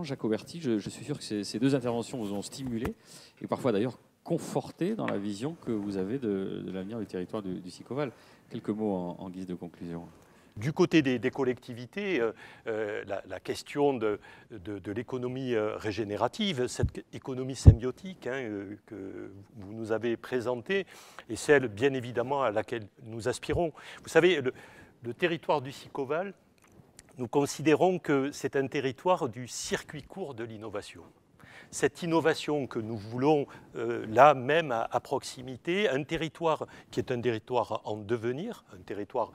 Jacques Auberty, je suis sûr que ces deux interventions vous ont stimulé et parfois d'ailleurs conforté dans la vision que vous avez de l'avenir du territoire du Sicoval. Quelques mots en guise de conclusion. Du côté des collectivités, la question de l'économie régénérative, cette économie symbiotique que vous nous avez présentée, est celle bien évidemment à laquelle nous aspirons. Vous savez, le territoire du Sicoval, nous considérons que c'est un territoire du circuit court de l'innovation. Cette innovation que nous voulons là même à proximité, un territoire qui est un territoire en devenir, un territoire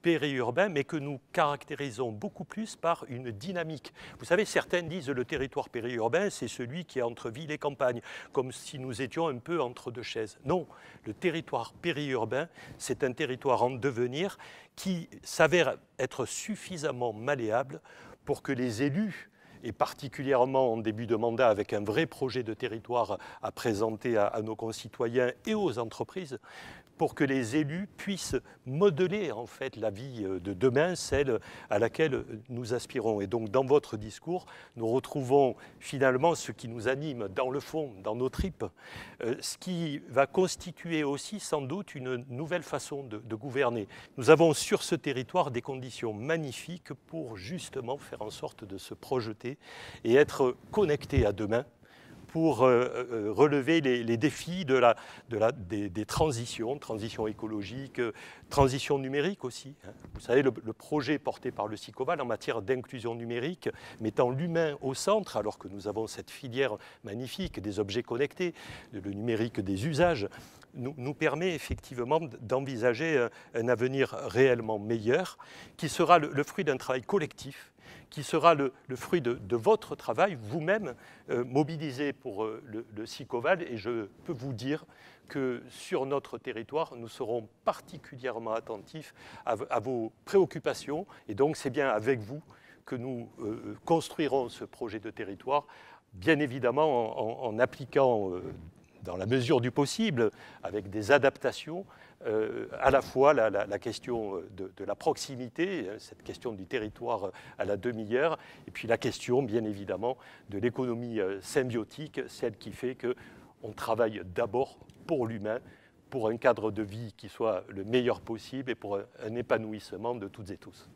périurbain, mais que nous caractérisons beaucoup plus par une dynamique. Vous savez, certains disent le territoire périurbain, c'est celui qui est entre ville et campagne, comme si nous étions un peu entre deux chaises. Non, le territoire périurbain, c'est un territoire en devenir qui s'avère être suffisamment malléable pour que les élus, et particulièrement en début de mandat avec un vrai projet de territoire à présenter à nos concitoyens et aux entreprises, pour que les élus puissent modeler en fait la vie de demain, celle à laquelle nous aspirons. Et donc dans votre discours, nous retrouvons finalement ce qui nous anime dans le fond, dans nos tripes, ce qui va constituer aussi sans doute une nouvelle façon de gouverner. Nous avons sur ce territoire des conditions magnifiques pour justement faire en sorte de se projeter et être connectés à demain, pour relever les défis des transitions écologiques, transition numérique aussi. Vous savez, le projet porté par le Sicoval en matière d'inclusion numérique, mettant l'humain au centre, alors que nous avons cette filière magnifique des objets connectés, le numérique des usages, nous permet effectivement d'envisager un avenir réellement meilleur, qui sera le fruit d'un travail collectif, qui sera le fruit de votre travail, vous-même, mobilisé pour le Sicoval. Et je peux vous dire que sur notre territoire, nous serons particulièrement attentifs à vos préoccupations. Et donc, c'est bien avec vous que nous construirons ce projet de territoire, bien évidemment en appliquant dans la mesure du possible, avec des adaptations, à la fois la question de la proximité, cette question du territoire à la demi-heure, et puis la question, bien évidemment, de l'économie symbiotique, celle qui fait qu'on travaille d'abord pour l'humain, pour un cadre de vie qui soit le meilleur possible et pour un épanouissement de toutes et tous.